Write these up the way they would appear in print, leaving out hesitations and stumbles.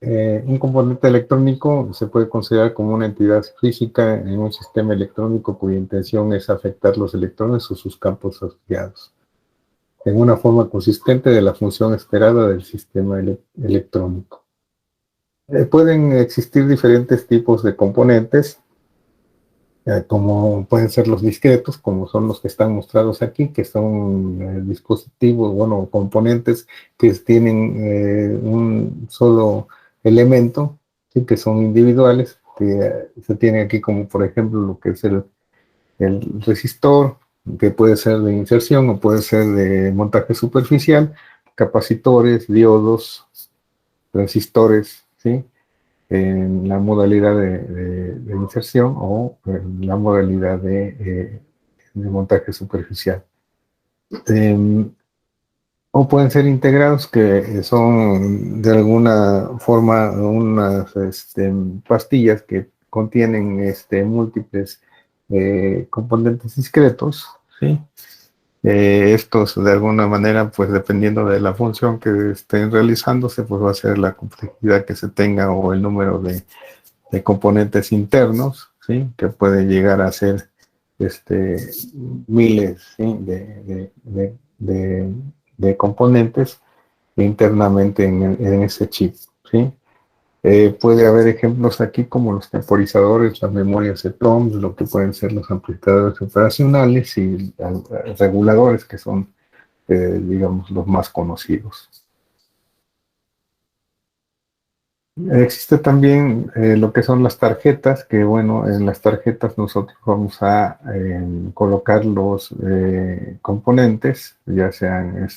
Un componente electrónico se puede considerar como una entidad física en un sistema electrónico cuya intención es afectar los electrones o sus campos asociados, en una forma consistente de la función esperada del sistema electrónico. Pueden existir diferentes tipos de componentes, como pueden ser los discretos, como son los que están mostrados aquí, que son dispositivos, bueno, componentes que tienen un solo elemento, ¿sí? Que son individuales, que se tienen aquí como por ejemplo lo que es el resistor, que puede ser de inserción o puede ser de montaje superficial, capacitores, diodos, resistores, ¿sí? En la modalidad de inserción o en la modalidad de montaje superficial. O pueden ser integrados, que son de alguna forma unas pastillas que contienen múltiples componentes discretos, ¿sí? Estos de alguna manera, pues dependiendo de la función que estén realizándose, pues va a ser la complejidad que se tenga o el número de componentes internos, ¿sí? Que puede llegar a ser miles, ¿sí? de componentes internamente en ese chip, ¿sí? Puede haber ejemplos aquí como los temporizadores, las memorias EPROM, lo que pueden ser los amplificadores operacionales y reguladores, que son, digamos, los más conocidos. Existe también lo que son las tarjetas, que bueno, en las tarjetas nosotros vamos a colocar los componentes, ya sean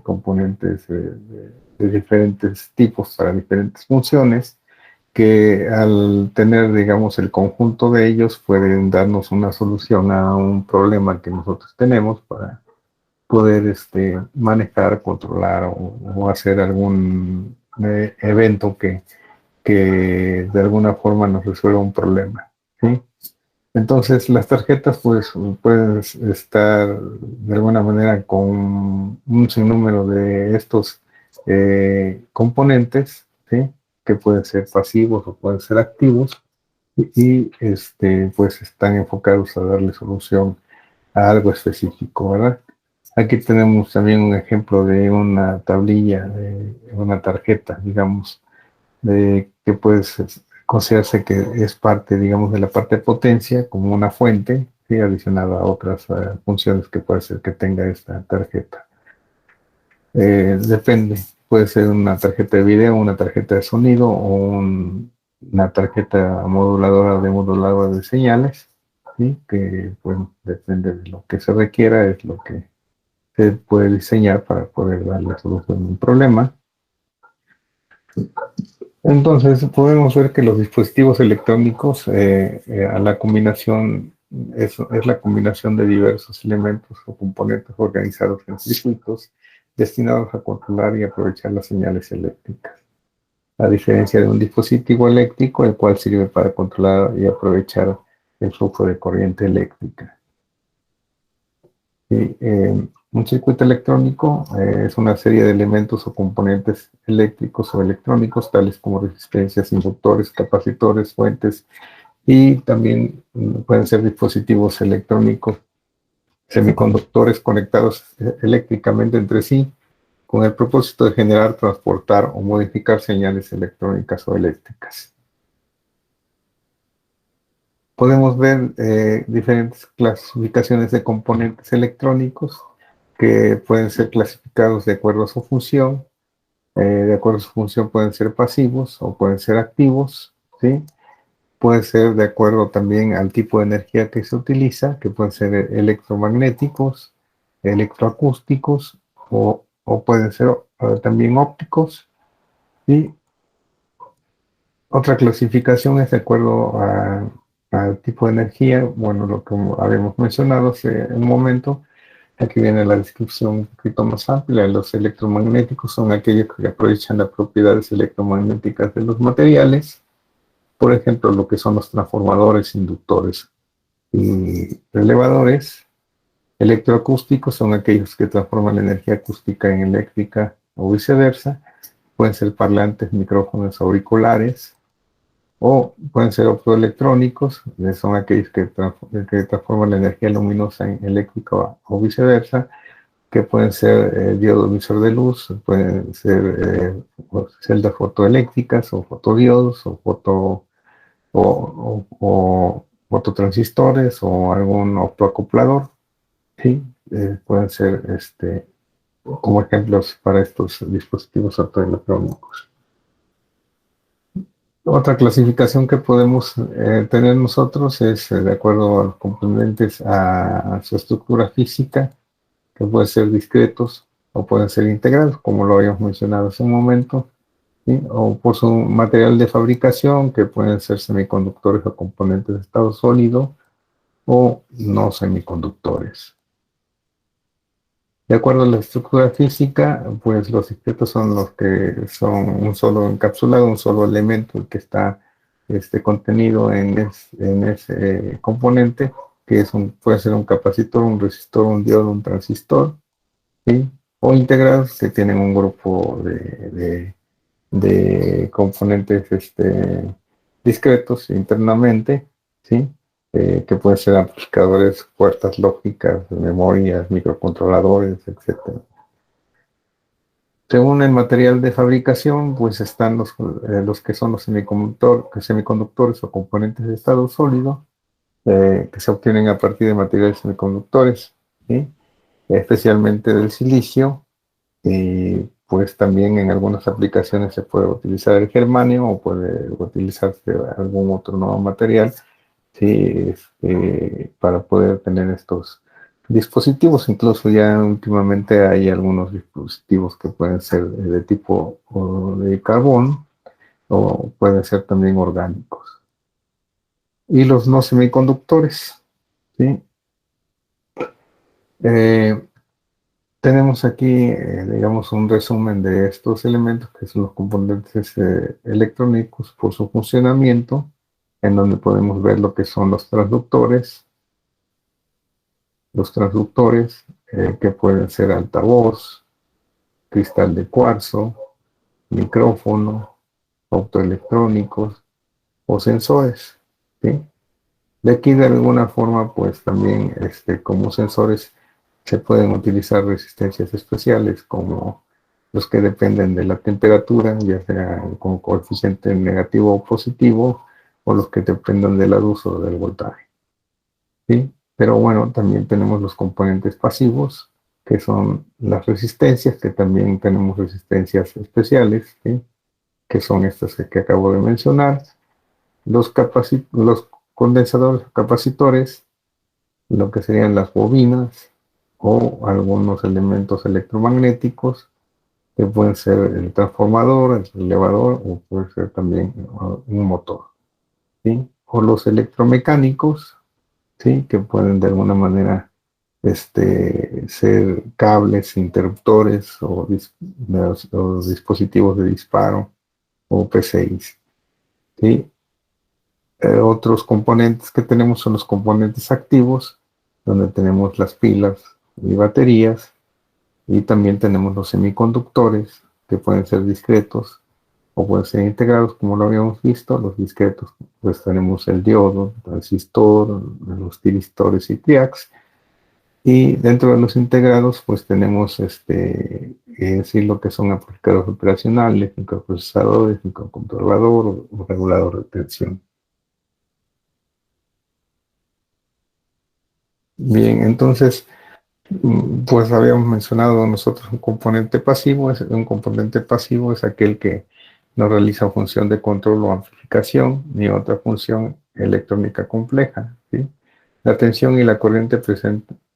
componentes de diferentes tipos para diferentes funciones, que al tener, digamos, el conjunto de ellos pueden darnos una solución a un problema que nosotros tenemos para poder manejar, controlar o hacer algún evento que de alguna forma nos resuelva un problema, ¿sí? Entonces, las tarjetas pues pueden estar de alguna manera con un sinnúmero de estos componentes, ¿sí? Que pueden ser pasivos o pueden ser activos y pues están enfocados a darle solución a algo específico, ¿verdad? Aquí tenemos también un ejemplo de una tablilla, de una tarjeta, digamos, que puede considerarse que es parte, digamos, de la parte de potencia, como una fuente, ¿sí? Adicionada a otras funciones que puede ser que tenga esta tarjeta. Depende, puede ser una tarjeta de video, una tarjeta de sonido o una tarjeta moduladora de señales, ¿sí? Que, bueno, depende de lo que se requiera, es lo que se puede diseñar para poder dar la solución a un problema. Entonces, podemos ver que los dispositivos electrónicos, a la combinación, es la combinación de diversos elementos o componentes organizados en circuitos destinados a controlar y aprovechar las señales eléctricas. A diferencia de un dispositivo eléctrico, el cual sirve para controlar y aprovechar el flujo de corriente eléctrica. Y, un circuito electrónico es una serie de elementos o componentes eléctricos o electrónicos, tales como resistencias, inductores, capacitores, fuentes, y también pueden ser dispositivos electrónicos, semiconductores conectados eléctricamente entre sí, con el propósito de generar, transportar o modificar señales electrónicas o eléctricas. Podemos ver diferentes clasificaciones de componentes electrónicos que pueden ser clasificados de acuerdo a su función. De acuerdo a su función pueden ser pasivos o pueden ser activos, ¿sí? Puede ser de acuerdo también al tipo de energía que se utiliza, que pueden ser electromagnéticos, electroacústicos o pueden ser también ópticos. Y otra clasificación es de acuerdo al tipo de energía, bueno, lo que habíamos mencionado hace un momento. Aquí viene la descripción un poquito más amplia. Los electromagnéticos son aquellos que aprovechan las propiedades electromagnéticas de los materiales, por ejemplo, lo que son los transformadores, inductores y relevadores. Electroacústicos son aquellos que transforman la energía acústica en eléctrica o viceversa. pueden ser parlantes, micrófonos, auriculares, o pueden ser optoelectrónicos, que son aquellos que transforman la energía luminosa en eléctrica o viceversa, que pueden ser diodos emisor de luz, pueden ser celdas fotoeléctricas o fotodiodos o fototransistores o algún optoacoplador, ¿sí? Pueden ser como ejemplos para estos dispositivos optoelectrónicos. Otra clasificación que podemos tener nosotros es de acuerdo a los componentes a su estructura física, que pueden ser discretos o pueden ser integrados, como lo habíamos mencionado hace un momento, ¿sí? O por su material de fabricación, que pueden ser semiconductores o componentes de estado sólido o no semiconductores. De acuerdo a la estructura física, pues los discretos son los que son un solo encapsulado, un solo elemento el que está contenido en ese componente, que puede ser un capacitor, un resistor, un diodo, un transistor, ¿sí? O integrados que tienen un grupo de componentes discretos internamente, ¿sí? Que pueden ser amplificadores, puertas lógicas, memorias, microcontroladores, etcétera. Según el material de fabricación, pues están los que son los semiconductores o componentes de estado sólido, que se obtienen a partir de materiales semiconductores, ¿sí? Especialmente del silicio, y pues también en algunas aplicaciones se puede utilizar el germanio o puede utilizarse algún otro nuevo material, ¿sí? Para poder tener estos dispositivos. Incluso ya últimamente hay algunos dispositivos que pueden ser de tipo de carbón o pueden ser también orgánicos. Y los no semiconductores, ¿sí? Tenemos aquí, digamos, un resumen de estos elementos que son los componentes electrónicos por su funcionamiento, en donde podemos ver lo que son los transductores que pueden ser altavoz, cristal de cuarzo, micrófono, optoelectrónicos o sensores, ¿sí? De aquí de alguna forma, pues también como sensores se pueden utilizar resistencias especiales como los que dependen de la temperatura, ya sea con coeficiente negativo o positivo, o los que dependan de la luz o del voltaje, ¿sí? Pero bueno, también tenemos los componentes pasivos, que son las resistencias, que también tenemos resistencias especiales, ¿sí? Que son estas que acabo de mencionar, los condensadores capacitores, lo que serían las bobinas o algunos elementos electromagnéticos que pueden ser el transformador, el elevador o puede ser también un motor, ¿sí? O los electromecánicos, ¿sí? Que pueden de alguna manera ser cables, interruptores o dispositivos de disparo o PCIs, ¿sí? Otros componentes que tenemos son los componentes activos, donde tenemos las pilas y baterías, y también tenemos los semiconductores, que pueden ser discretos o pueden ser integrados, como lo habíamos visto. Los discretos, pues tenemos el diodo, el transistor, los tiristores y triacs, y dentro de los integrados, pues tenemos sí, lo que son amplificadores operacionales, microprocesadores, microcontrolador o regulador de tensión. Bien, entonces, pues habíamos mencionado nosotros un componente pasivo. Un componente pasivo es aquel que no realiza función de control o amplificación ni otra función electrónica compleja, ¿sí? La tensión y la corriente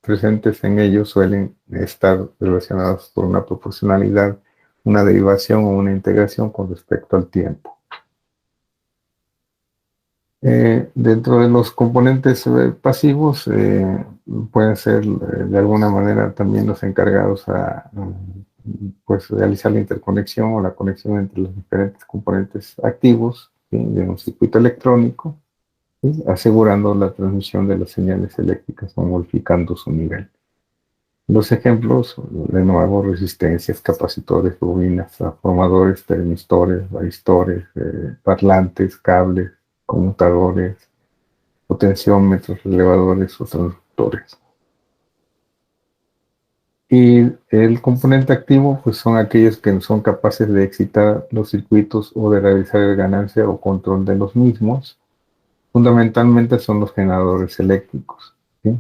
presentes en ellos suelen estar relacionados por una proporcionalidad, una derivación o una integración con respecto al tiempo. Dentro de los componentes pasivos pueden ser de alguna manera también los encargados a pues, realizar la interconexión o la conexión entre los diferentes componentes activos, ¿sí? De un circuito electrónico, ¿sí? Asegurando la transmisión de las señales eléctricas o modificando su nivel. Los ejemplos, de nuevo, resistencias, capacitores, bobinas, transformadores, termistores, varistores, parlantes, cables, conmutadores, potenciómetros, elevadores o transductores. Y el componente activo, pues son aquellos que son capaces de excitar los circuitos o de realizar el ganancia o control de los mismos. Fundamentalmente son los generadores eléctricos, ¿sí?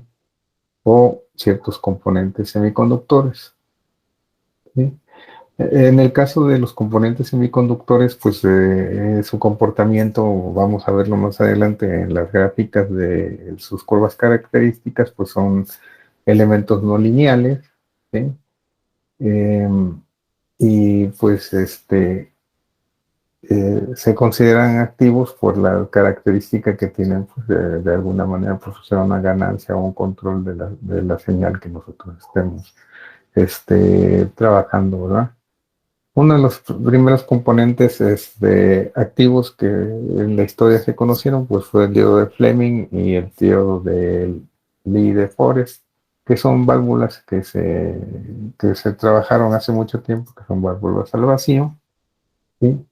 O ciertos componentes semiconductores, ¿sí? En el caso de los componentes semiconductores, pues su comportamiento, vamos a verlo más adelante en las gráficas de sus curvas características, pues son elementos no lineales, ¿sí? Em, y pues se consideran activos por la característica que tienen, pues, de alguna manera, proporcionar una ganancia o un control de la señal que nosotros estemos trabajando, ¿verdad? Uno de los primeros componentes activos que en la historia se conocieron, pues fue el diodo de Fleming y el diodo de Lee de Forest, que son válvulas que se trabajaron hace mucho tiempo, que son válvulas al vacío, ¿sí?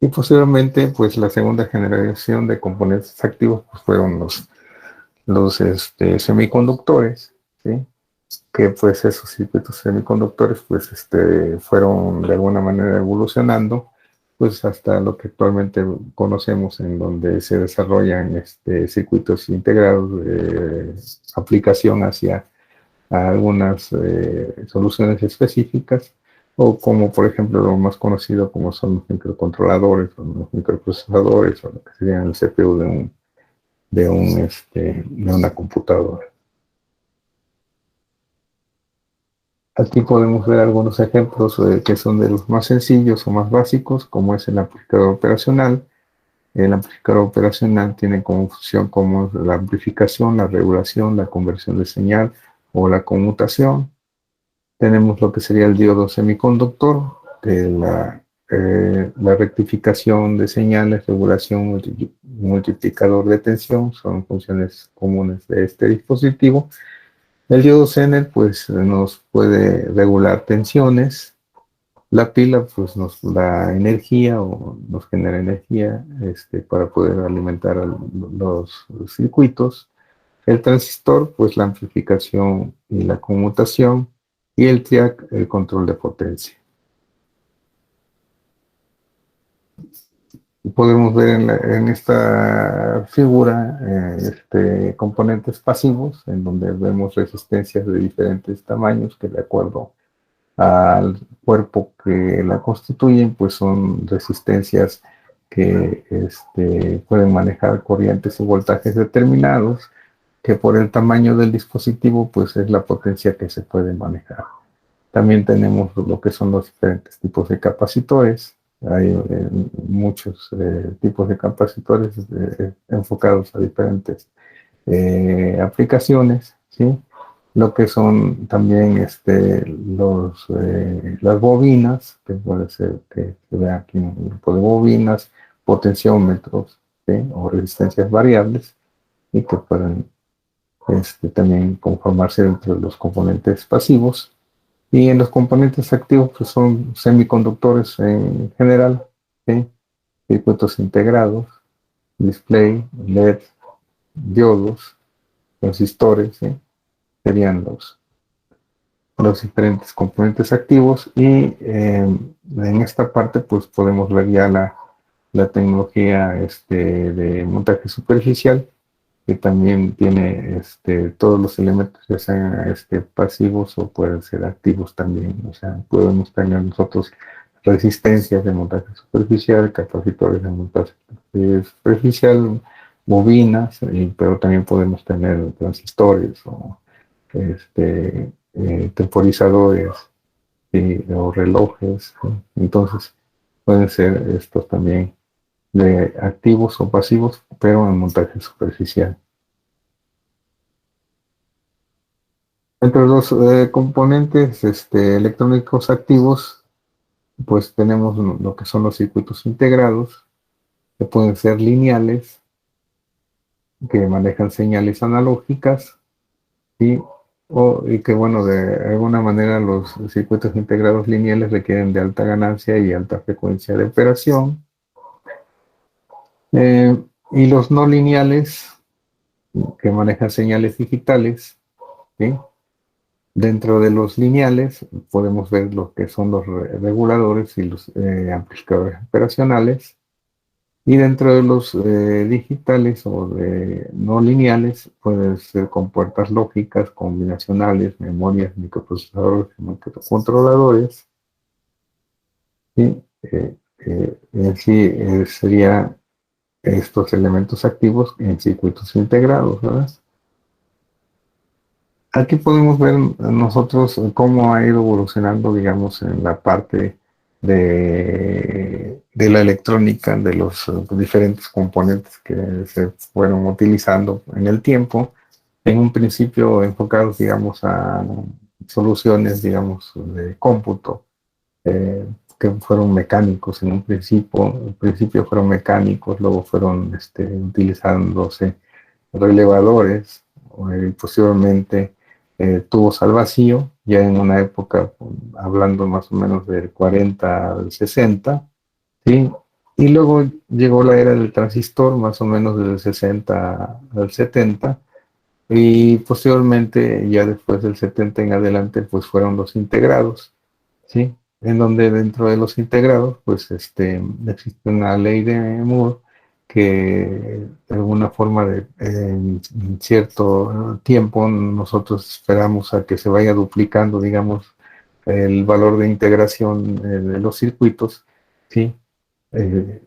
Y posteriormente, pues la segunda generación de componentes activos pues, fueron los semiconductores, ¿sí? Que pues esos circuitos semiconductores pues fueron de alguna manera evolucionando pues hasta lo que actualmente conocemos, en donde se desarrollan circuitos integrados de aplicación hacia algunas soluciones específicas, o como por ejemplo lo más conocido como son los microcontroladores o los microprocesadores, o lo que sería el CPU de una computadora. Aquí podemos ver algunos ejemplos que son de los más sencillos o más básicos, como es el amplificador operacional. El amplificador operacional tiene como función como la amplificación, la regulación, la conversión de señal o la conmutación. Tenemos lo que sería el diodo semiconductor, que la rectificación de señales, regulación, multiplicador de tensión, son funciones comunes de este dispositivo. El diodo Zener pues nos puede regular tensiones. La pila pues nos da energía o nos genera energía para poder alimentar los circuitos. El transistor pues la amplificación y la conmutación. Y el triac el control de potencia. Podemos ver en esta figura componentes pasivos, en donde vemos resistencias de diferentes tamaños que, de acuerdo al cuerpo que la constituyen, pues son resistencias que pueden manejar corrientes y voltajes determinados, que por el tamaño del dispositivo pues es la potencia que se puede manejar. También tenemos lo que son los diferentes tipos de capacitores. Hay muchos tipos de capacitores enfocados a diferentes aplicaciones, ¿sí? Lo que son también las bobinas, que puede ser que se vea aquí un grupo de bobinas, potenciómetros, ¿sí? O resistencias variables, y que pueden también conformarse dentro de los componentes pasivos. Y en los componentes activos, pues son semiconductores en general, ¿sí? Circuitos integrados, display, LED, diodos, transistores, ¿sí? Serían los diferentes componentes activos. Y en esta parte pues podemos ver ya la tecnología de montaje superficial, que también tiene todos los elementos, ya sean pasivos o pueden ser activos también. O sea, podemos tener nosotros resistencias de montaje superficial, capacitores de montaje superficial, bobinas, pero también podemos tener transistores o temporizadores o relojes, ¿sí? Entonces, pueden ser estos también de activos o pasivos, pero en montaje superficial. Entre los componentes electrónicos activos, pues tenemos lo que son los circuitos integrados, que pueden ser lineales, que manejan señales analógicas, y y que bueno, de alguna manera los circuitos integrados lineales requieren de alta ganancia y alta frecuencia de operación. Y los no lineales, que manejan señales digitales, ¿sí? Dentro de los lineales podemos ver lo que son los reguladores y los amplificadores operacionales. Y dentro de los digitales o de no lineales, pueden ser con puertas lógicas, combinacionales, memorias, microprocesadores, microcontroladores. Y en sí sería estos elementos activos en circuitos integrados, ¿verdad? Aquí podemos ver nosotros cómo ha ido evolucionando, digamos, en la parte de la electrónica, de los diferentes componentes que se fueron utilizando en el tiempo, en un principio enfocados, digamos, a soluciones, digamos, de cómputo, que fueron mecánicos en principio fueron mecánicos, luego fueron utilizándose relevadores, posteriormente tubos al vacío, ya en una época, hablando más o menos del 40 al 60, ¿sí? Y luego llegó la era del transistor, más o menos del 60 al 70, y posteriormente, ya después del 70 en adelante, pues fueron los integrados, ¿sí? En donde dentro de los integrados, pues existe una ley de Moore que de alguna forma en cierto tiempo nosotros esperamos a que se vaya duplicando, digamos, el valor de integración de los circuitos, ¿sí? Eh,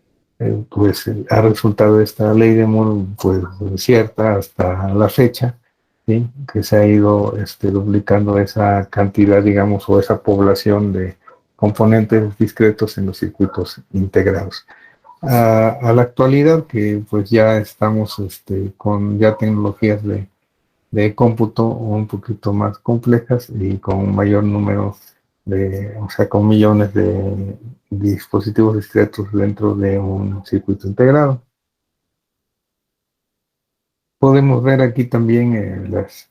pues ha resultado esta ley de Moore pues cierta hasta la fecha, ¿sí? Que se ha ido duplicando esa cantidad, digamos, o esa población de componentes discretos en los circuitos integrados. A la actualidad, que pues ya estamos con ya tecnologías de cómputo un poquito más complejas y con un mayor número o sea, con millones de dispositivos discretos dentro de un circuito integrado. Podemos ver aquí también las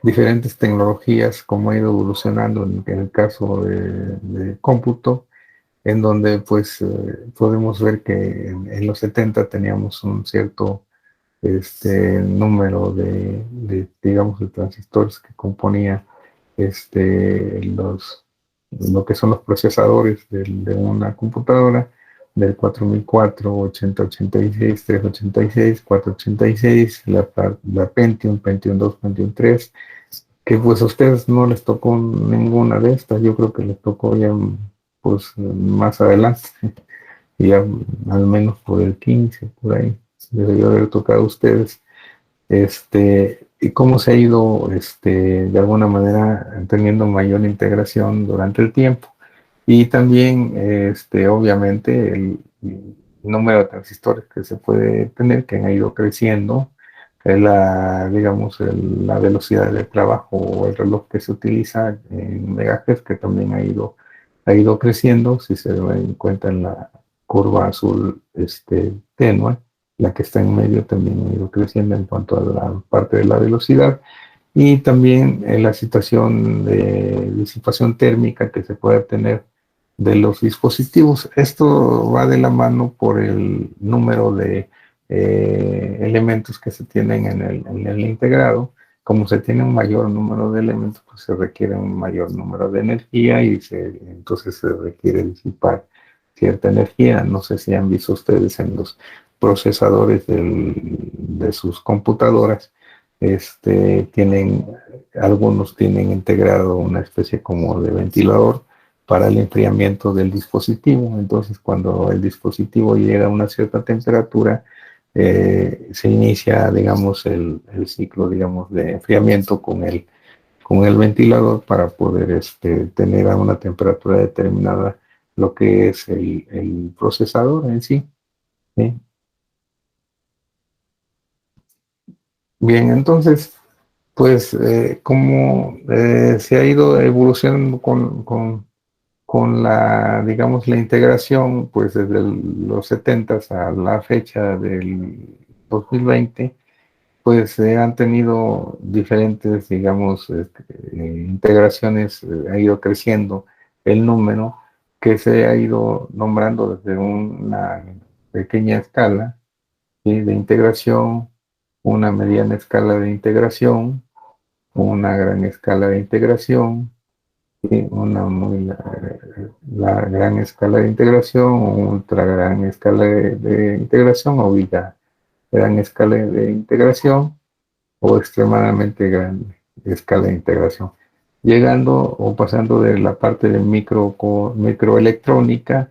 diferentes tecnologías, cómo ha ido evolucionando en el caso de cómputo, en donde pues podemos ver que en los 70 teníamos un cierto número digamos, de transistores que componía lo que son los procesadores de una computadora, del 4004, 8086, 386, 486, la Pentium, Pentium 2, Pentium 3, que pues a ustedes no les tocó ninguna de estas, yo creo que les tocó ya pues más adelante, ya al menos por el 15, por ahí, les debió haber tocado a ustedes, y cómo se ha ido, de alguna manera, teniendo mayor integración durante el tiempo. Y también, obviamente, el número de transistores que se puede tener, que han ido creciendo, digamos, la velocidad de trabajo o el reloj que se utiliza en megahertz, que también ha ido creciendo, si se da en cuenta en la curva azul tenue, la que está en medio también ha ido creciendo en cuanto a la parte de la velocidad y también la situación de disipación térmica que se puede tener de los dispositivos. Esto va de la mano por el número de elementos que se tienen en el integrado. Como se tiene un mayor número de elementos, pues se requiere un mayor número de energía y entonces se requiere disipar cierta energía. No sé si han visto ustedes en los procesadores de sus computadoras, algunos tienen integrado una especie como de ventilador para el enfriamiento del dispositivo. Entonces, cuando el dispositivo llega a una cierta temperatura, se inicia, digamos, el ciclo, digamos, de enfriamiento con el ventilador para poder tener a una temperatura determinada lo que es el procesador en sí, ¿sí? Bien, entonces, pues como se ha ido evolucionando con la, digamos, la integración, pues desde los 70 a la fecha del 2020, pues han tenido diferentes, digamos, integraciones, ha ido creciendo el número que se ha ido nombrando desde una pequeña escala, ¿sí?, de integración, una mediana escala de integración, una gran escala de integración, ¿sí?, una muy la gran escala de integración, ultra gran escala de integración o gran escala de integración o extremadamente gran escala de integración, llegando o pasando de la parte de microelectrónica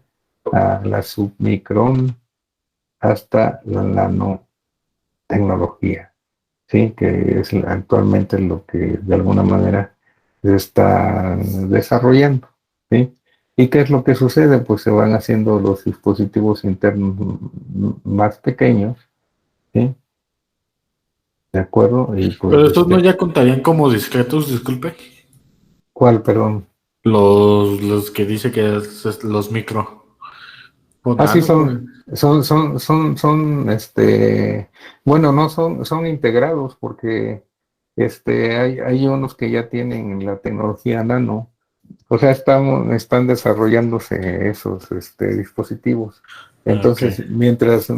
a la submicron hasta la nanotecnología, ¿sí?, que es actualmente lo que de alguna manera se está desarrollando, ¿sí? ¿Y qué es lo que sucede? Pues se van haciendo los dispositivos internos más pequeños, ¿sí? ¿De acuerdo? Y pues, Pero estos no ya contarían como discretos, disculpe. ¿cuál, perdón? Los que dice que es los micro. O Ah, sí, nano, güey. bueno, no son integrados porque hay unos que ya tienen la tecnología nano, o sea, están desarrollándose esos dispositivos. Ah, ok. Entonces, mientras,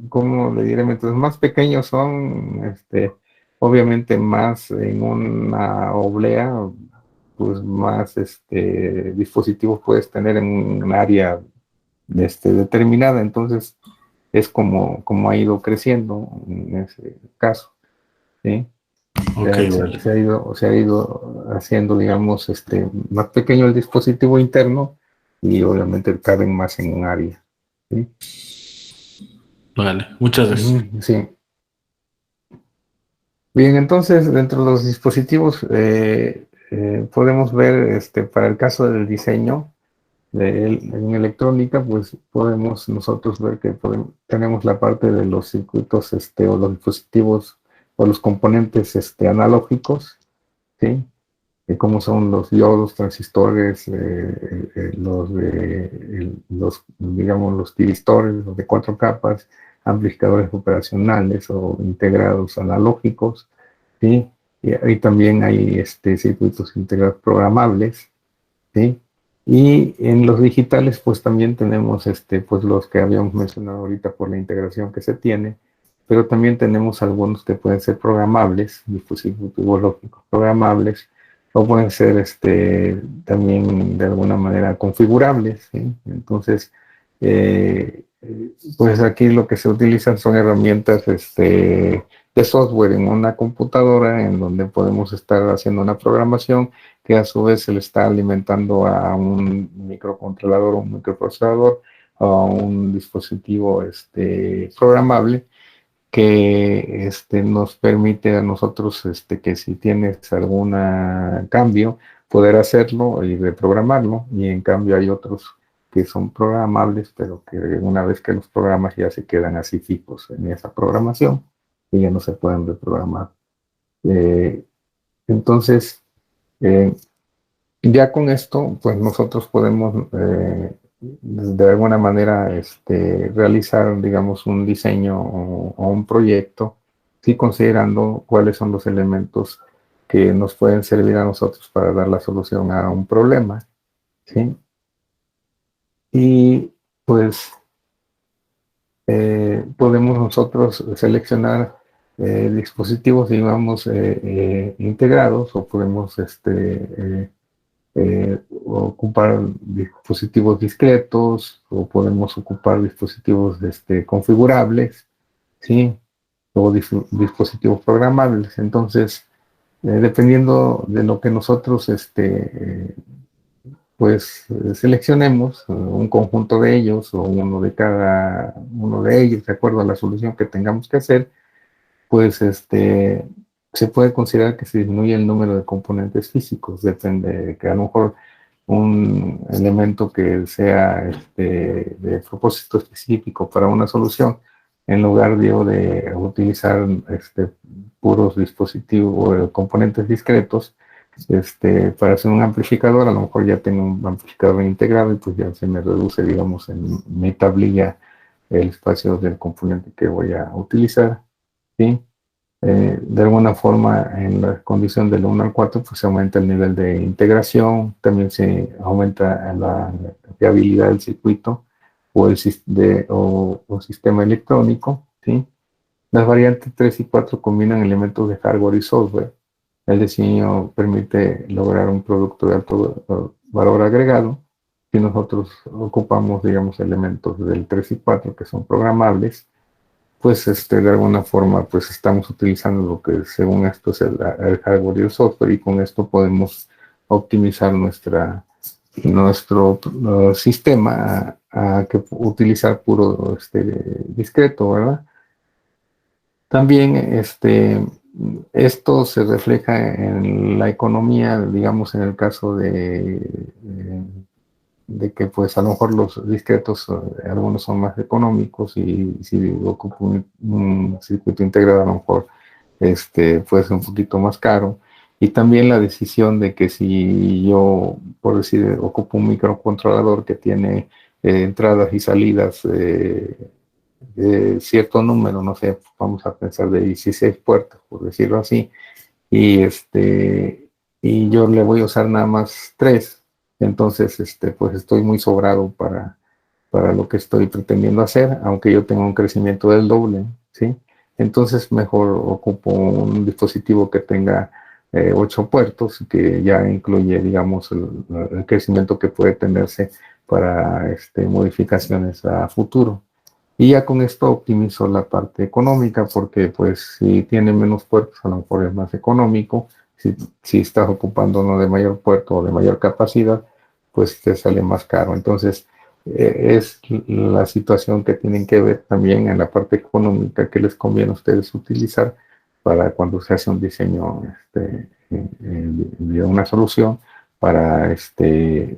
¿cómo le diré? Mientras más pequeños son, obviamente más en una oblea, pues más dispositivos puedes tener en un área determinada. Entonces, es como ha ido creciendo en ese caso, ¿sí? Ok, vale. Se ha ido haciendo, digamos, más pequeño el dispositivo interno y obviamente caben más en un área, ¿sí? Vale, muchas gracias. Ujú, sí. Bien, entonces, dentro de los dispositivos podemos ver, para el caso del diseño, en electrónica, pues podemos nosotros ver que tenemos la parte de los circuitos o los dispositivos o los componentes analógicos, ¿sí? Como son los diodos, transistores, digamos, los tiristores, los de cuatro capas, amplificadores operacionales o integrados analógicos, ¿sí? Y también hay circuitos integrados programables, ¿sí? Y en los digitales, pues también tenemos pues los que habíamos mencionado ahorita por la integración que se tiene, pero también tenemos algunos que pueden ser programables, dispositivos lógicos programables, o pueden ser también de alguna manera configurables, ¿sí? Entonces, pues aquí lo que se utilizan son herramientas de software en una computadora en donde podemos estar haciendo una programación que a su vez se le está alimentando a un microcontrolador o un microprocesador o a un dispositivo programable que nos permite a nosotros que si tienes algún cambio, poder hacerlo y reprogramarlo. Y en cambio hay otros que son programables, pero que una vez que los programas ya se quedan así fijos en esa programación y ya no se pueden reprogramar. Eh, entonces, eh, ya con esto, pues nosotros podemos de alguna manera realizar, digamos, un diseño o un proyecto, sí considerando cuáles son los elementos que nos pueden servir a nosotros para dar la solución a un problema, ¿sí? Y pues podemos nosotros seleccionar dispositivos, digamos, integrados o podemos ocupar dispositivos discretos o podemos ocupar dispositivos configurables, ¿sí? O dispositivos programables. Entonces, dependiendo de lo que nosotros pues seleccionemos un conjunto de ellos o uno de ellos, de acuerdo a la solución que tengamos que hacer, pues se puede considerar que se disminuye el número de componentes físicos, depende de que a lo mejor un elemento que sea de propósito específico para una solución, en lugar de utilizar puros dispositivos o componentes discretos, para hacer un amplificador, a lo mejor ya tengo un amplificador integrado y pues ya se me reduce, digamos, en mi tablilla el espacio del componente que voy a utilizar, ¿sí? De alguna forma, en la condición del 1 al 4, pues se aumenta el nivel de integración, también se aumenta la fiabilidad del circuito o sistema electrónico, ¿sí? Las variantes 3 y 4 combinan elementos de hardware y software. El diseño permite lograr un producto de alto valor agregado. Si nosotros ocupamos, digamos, elementos del 3 y 4 que son programables, pues de alguna forma pues estamos utilizando lo que según esto es el hardware y el software, y con esto podemos optimizar nuestro sistema a que utilizar puro discreto, ¿verdad? También esto se refleja en la economía, digamos, en el caso de que pues a lo mejor los discretos, algunos son más económicos, y si ocupo un circuito integrado a lo mejor puede ser un poquito más caro. Y también la decisión de que si yo, por decir, ocupo un microcontrolador que tiene entradas y salidas de cierto número, no sé, vamos a pensar de 16 puertos, por decirlo así, y y yo le voy a usar nada más 3, entonces pues estoy muy sobrado para lo que estoy pretendiendo hacer, aunque yo tenga un crecimiento del doble, ¿sí? Entonces mejor ocupo un dispositivo que tenga 8 puertos, que ya incluye, digamos, el crecimiento que puede tenerse para modificaciones a futuro. Y ya con esto optimizo la parte económica, porque pues si tiene menos puertos a lo mejor es más económico. Si estás ocupando uno de mayor puerto o de mayor capacidad, pues te sale más caro. Entonces es la situación que tienen que ver también en la parte económica que les conviene a ustedes utilizar para cuando se hace un diseño de una solución, para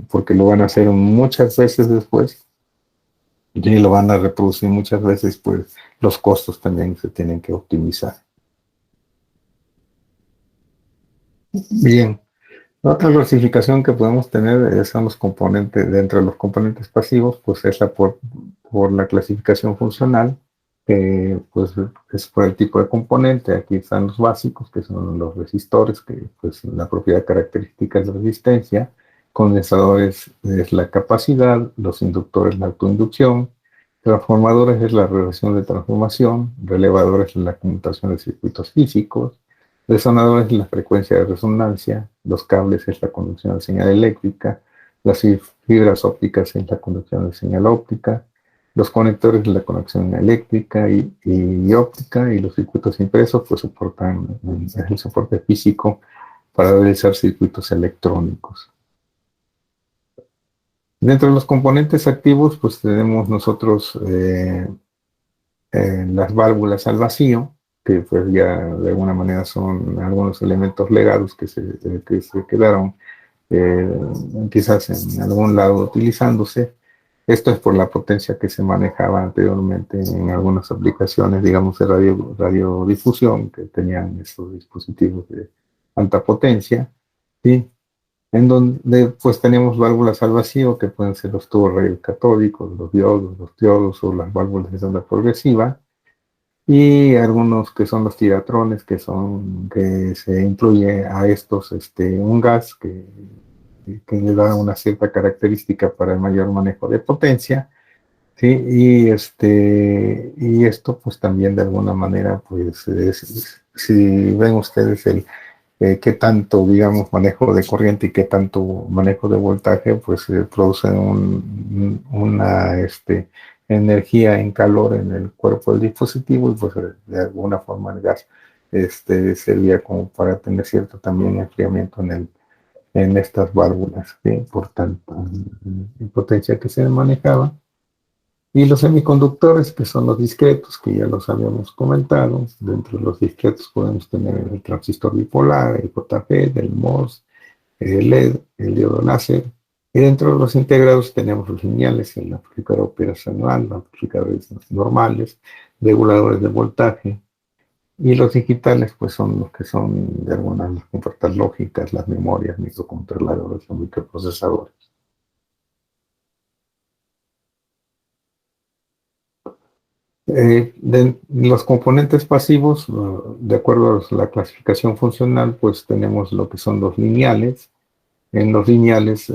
porque lo van a hacer muchas veces después y lo van a reproducir muchas veces, pues los costos también se tienen que optimizar. Bien, otra clasificación que podemos tener son los componentes. Dentro de los componentes pasivos, pues es por la clasificación funcional, pues es por el tipo de componente. Aquí están los básicos, que son los resistores, que pues la propiedad característica es la resistencia; condensadores es la capacidad; los inductores la autoinducción; transformadores es la relación de transformación; relevadores es la conmutación de circuitos físicos; resonadores es la frecuencia de resonancia; los cables es la conducción de señal eléctrica; las fibras ópticas es la conducción de señal óptica; los conectores es la conexión eléctrica y óptica; y los circuitos impresos pues es el soporte físico para realizar circuitos electrónicos. Dentro de los componentes activos, pues tenemos nosotros las válvulas al vacío, que pues ya de alguna manera son algunos elementos legados que se quedaron quizás en algún lado utilizándose. Esto es por la potencia que se manejaba anteriormente en algunas aplicaciones, digamos, de radiodifusión, que tenían estos dispositivos de alta potencia, ¿sí? En donde pues tenemos válvulas al vacío, que pueden ser los tubos radiocatódicos, los diodos o las válvulas de onda progresiva, y algunos que son los tiratrones, que se incluye a estos un gas que le da una cierta característica para el mayor manejo de potencia, ¿sí? Y esto pues también de alguna manera, pues si ven ustedes qué tanto, digamos, manejo de corriente y qué tanto manejo de voltaje, pues produce una energía en calor en el cuerpo del dispositivo, y pues de alguna forma el gas servía como para tener cierto también enfriamiento en estas válvulas, ¿sí? Por tanta potencia que se manejaba. Y los semiconductores, que son los discretos, que ya los habíamos comentado. Dentro de los discretos podemos tener el transistor bipolar, el JFET, el MOS, el LED, el diodo láser. Y dentro de los integrados tenemos los lineales, el amplificador operacional, los amplificadores normales, reguladores de voltaje. Y los digitales, pues son los que son de algunas las compuertas lógicas, las memorias, microcontroladores o microprocesadores. Los componentes pasivos, de acuerdo a la clasificación funcional, pues tenemos lo que son los lineales. En los lineales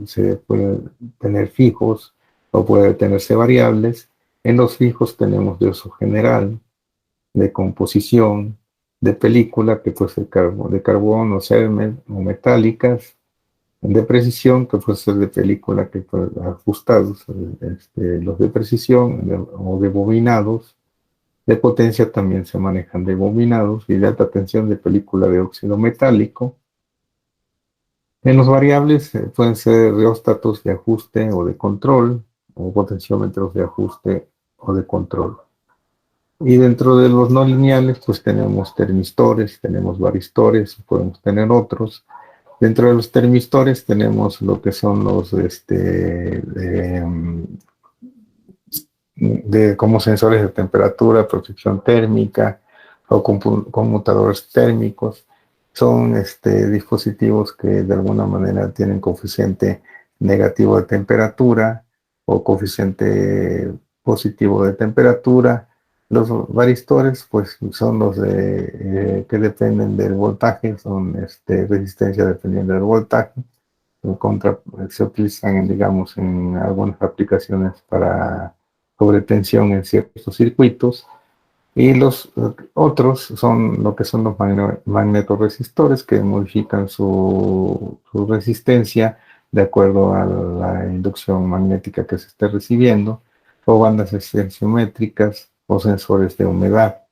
se pueden tener fijos o puede tenerse variables. En los fijos tenemos de uso general, de composición, de película, que puede ser de carbón o cermen o metálicas, de precisión, que puede ser de película, que puede ajustados, los de precisión o de bobinados. De potencia también se manejan de bobinados y de alta tensión de película de óxido metálico. En los variables pueden ser reóstatos de ajuste o de control, o potenciómetros de ajuste o de control. Y dentro de los no lineales, pues tenemos termistores, tenemos varistores, podemos tener otros. Dentro de los termistores tenemos lo que son los como sensores de temperatura, protección térmica o conmutadores térmicos. Son dispositivos que de alguna manera tienen coeficiente negativo de temperatura o coeficiente positivo de temperatura. Los varistores, pues, son los que dependen del voltaje, son resistencia dependiendo del voltaje. Se utilizan, digamos, en algunas aplicaciones para sobretensión en ciertos circuitos. Y los otros son lo que son los magnetoresistores, que modifican su resistencia de acuerdo a la inducción magnética que se esté recibiendo, o bandas extensiométricas o sensores de humedad.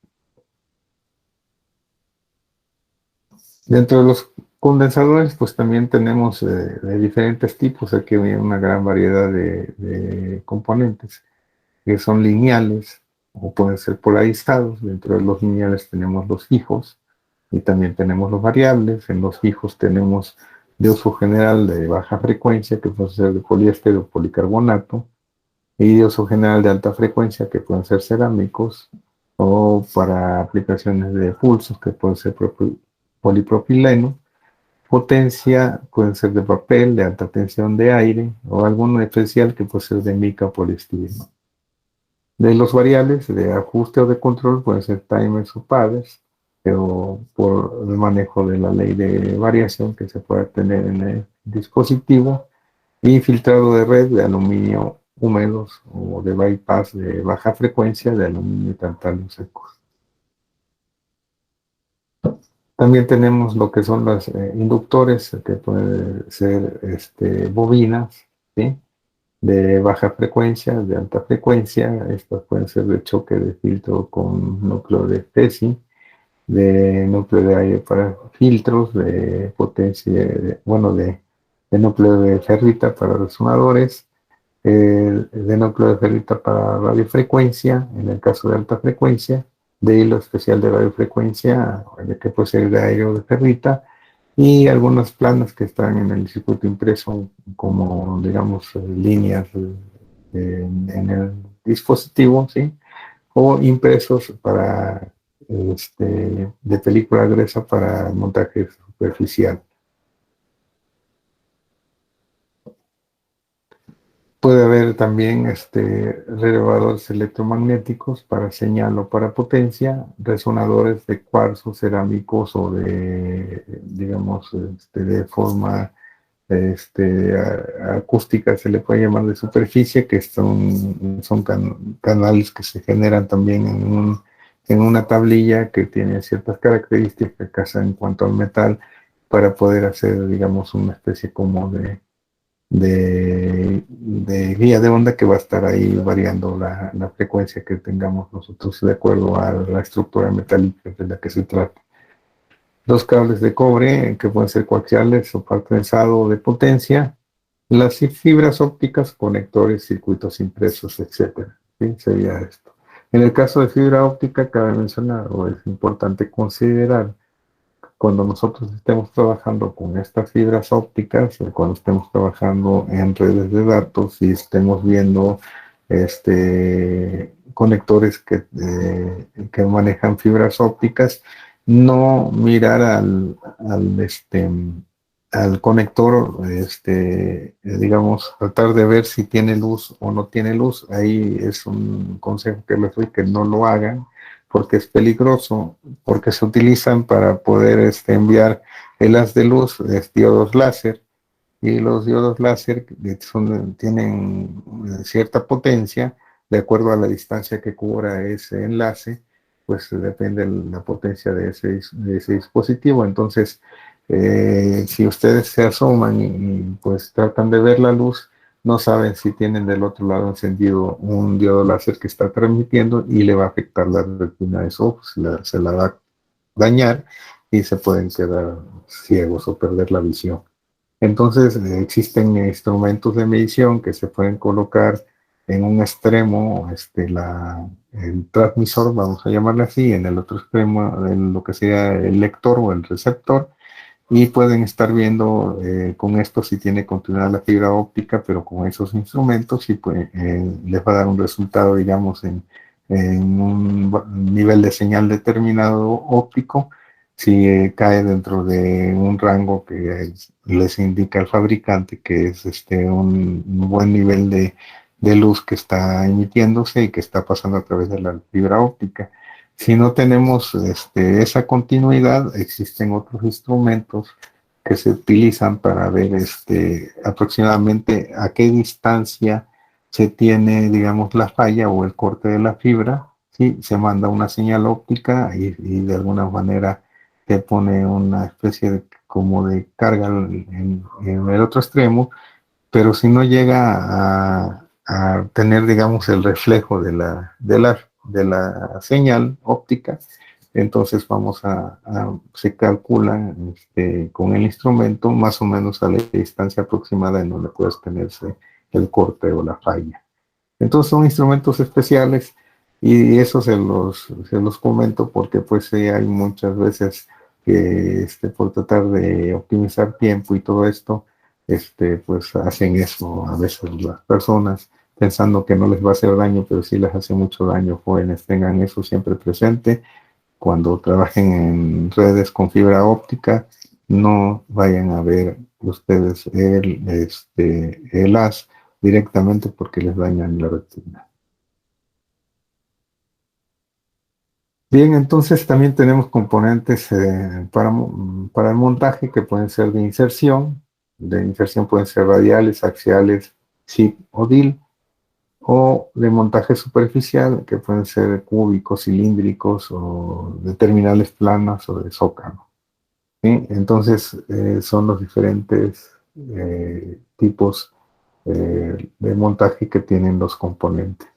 Dentro de los condensadores, pues también tenemos de diferentes tipos. Aquí hay una gran variedad de componentes que son lineales o pueden ser polarizados. Dentro de los lineales tenemos los fijos y también tenemos los variables. En los fijos tenemos de uso general de baja frecuencia, que puede ser de poliéster o policarbonato, y de uso general de alta frecuencia, que pueden ser cerámicos, o para aplicaciones de pulsos, que pueden ser polipropileno. Potencia pueden ser de papel, de alta tensión de aire, o alguno especial que puede ser de mica o poliestireno. De los variables de ajuste o de control pueden ser timers o padders, pero por el manejo de la ley de variación que se puede tener en el dispositivo, y filtrado de red de aluminio húmedos o de bypass de baja frecuencia de aluminio y tantalio secos. También tenemos lo que son los inductores, que pueden ser bobinas, ¿sí?, de baja frecuencia, de alta frecuencia. Estas pueden ser de choque de filtro con núcleo de TESI, de núcleo de aire para filtros, de potencia, de núcleo de ferrita para resonadores, de núcleo de ferrita para radiofrecuencia, en el caso de alta frecuencia, de hilo especial de radiofrecuencia, que puede ser de aire o de ferrita, y algunas planas que están en el circuito impreso como, digamos, líneas en el dispositivo, ¿sí?, o impresos para de película gruesa para montaje superficial. Puede haber también relevadores electromagnéticos para señal o para potencia, resonadores de cuarzo, cerámicos o de, digamos, de forma acústica, se le puede llamar de superficie, que son canales que se generan también en una tablilla que tiene ciertas características en cuanto al metal, para poder hacer, digamos, una especie como de guía de onda que va a estar ahí variando la frecuencia que tengamos nosotros de acuerdo a la estructura metálica de la que se trata. Los cables de cobre, que pueden ser coaxiales o par trenzado de potencia, las fibras ópticas, conectores, circuitos impresos, etcétera. ¿Sí? Sería esto. En el caso de fibra óptica, cabe mencionar, o es importante considerar, cuando nosotros estemos trabajando con estas fibras ópticas, cuando estemos trabajando en redes de datos y estemos viendo conectores que manejan fibras ópticas, no mirar al al conector, digamos, tratar de ver si tiene luz o no tiene luz. Ahí es un consejo que les doy, que no lo hagan, porque es peligroso, porque se utilizan para poder enviar el haz de luz, diodos láser, y los diodos láser tienen cierta potencia, de acuerdo a la distancia que cubra ese enlace, pues depende la potencia de ese dispositivo. Entonces, si ustedes se asoman pues tratan de ver la luz, no saben si tienen del otro lado encendido un diodo láser que está transmitiendo y le va a afectar la retina de su ojo, se la va a dañar y se pueden quedar ciegos o perder la visión. Entonces, existen instrumentos de medición que se pueden colocar en un extremo, el transmisor, vamos a llamarle así, en el otro extremo, en lo que sea el lector o el receptor, y pueden estar viendo con esto si tiene continuidad la fibra óptica, pero con esos instrumentos y pues, les va a dar un resultado, digamos, en un nivel de señal determinado óptico, si cae dentro de un rango que les indica el fabricante, que es un buen nivel de luz que está emitiéndose y que está pasando a través de la fibra óptica. Si no tenemos esa continuidad, existen otros instrumentos que se utilizan para ver aproximadamente a qué distancia se tiene, digamos, la falla o el corte de la fibra. ¿Sí? Se manda una señal óptica y de alguna manera te pone una especie de, como de carga en el otro extremo, pero si no llega a tener, digamos, el reflejo de la señal óptica, entonces se calcula con el instrumento más o menos a la distancia aproximada en donde puedes tenerse el corte o la falla. Entonces son instrumentos especiales y eso se los comento porque pues sí, hay muchas veces que por tratar de optimizar tiempo y todo esto, pues hacen eso a veces las personas pensando que no les va a hacer daño, pero sí les hace mucho daño. Jóvenes, tengan eso siempre presente. Cuando trabajen en redes con fibra óptica, no vayan a ver ustedes el haz directamente porque les dañan la retina. Bien, entonces también tenemos componentes para el montaje que pueden ser de inserción. De inserción pueden ser radiales, axiales, chip o DIL, o de montaje superficial que pueden ser cúbicos, cilíndricos o de terminales planas o de zócalo. ¿Sí? Entonces son los diferentes tipos de montaje que tienen los componentes.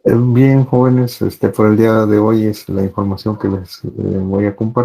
Bien, jóvenes, por el día de hoy es la información que les voy a compartir.